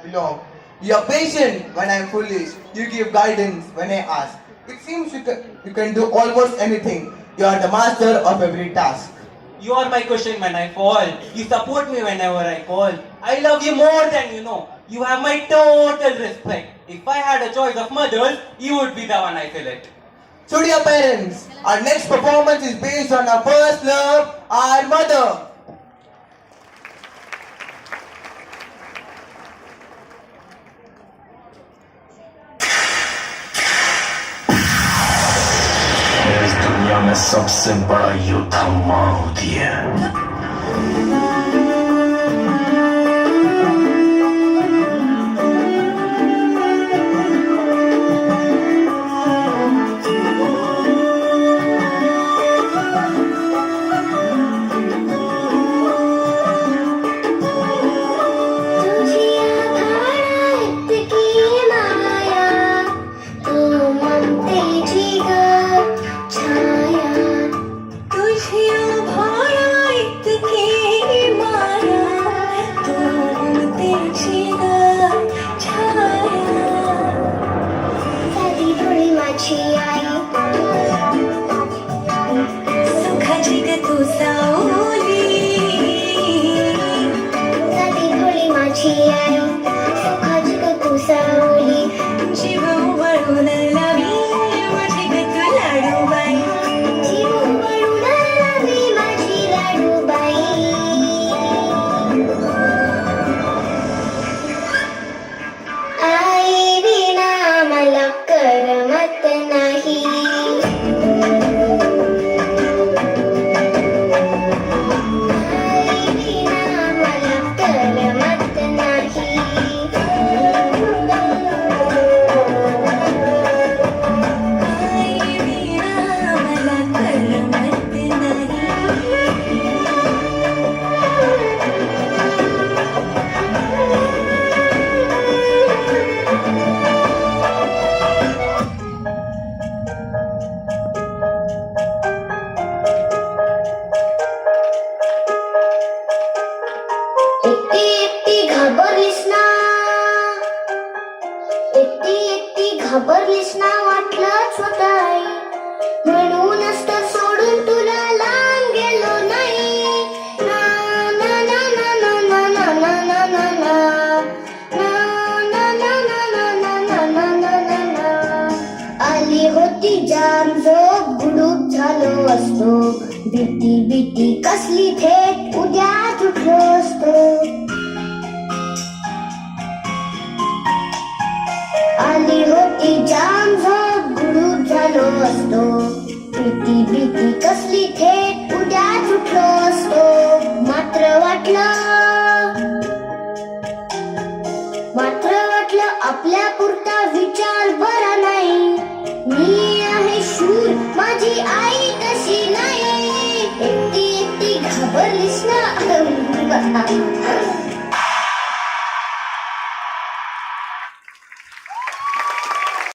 belong. You are patient when I am foolish. You give guidance when I ask. It seems you can do almost anything. You are the master of every task. You are my cushion when I fall. You support me whenever I call. I love you more than you know. You have my total respect. If I had a choice of mothers, you would be the one I select. So dear parents, our next performance is based on our first love, our mother. इस दुनिया में सबसे बड़ा योद्धा माँ होती है। तुझी आभाळात की माया, तू ममतेची ग छाया. तुझी आभाळात की माया, तू ममतेची ग छाया. साधी भोळी माझी आई, सुखाची ग तू सावली. साधी भोळी माझी आई, सुखाची ग तू सावली. जीव वळून लावी माझी ग तू लाडूबाई. जीव वळून लावी माझी लाडूबाई. आई विना मला करमत नाही. आई विना मला करमत नाही. आई विना मला करमत एकटी एकटी घाबरलीस ना, एकटी एकटी घाबरलीस ना, वाटलंच होतं आई. म्हणूनच तर सोडून तुला लांब गेलो नाही. ना ना ना ना ना ना ना ना ना ना ना. ना ना ना ना ना ना ना ना ना ना. आली होती जाम झोप, गुडूप झालो असतो. भीती भीती कसली थेट उद्या उठलो असतो. आली होती जाम झोप, गुडूप झालो असतो. भीती भीती कसली थेट उद्या उठलो असतो. मात्र वाटलं आपल्या पुरता विचार बरा नाही. मी आहे शूर, माझी आई तशी नाही. एकटी एकटी घाबरलीस ना.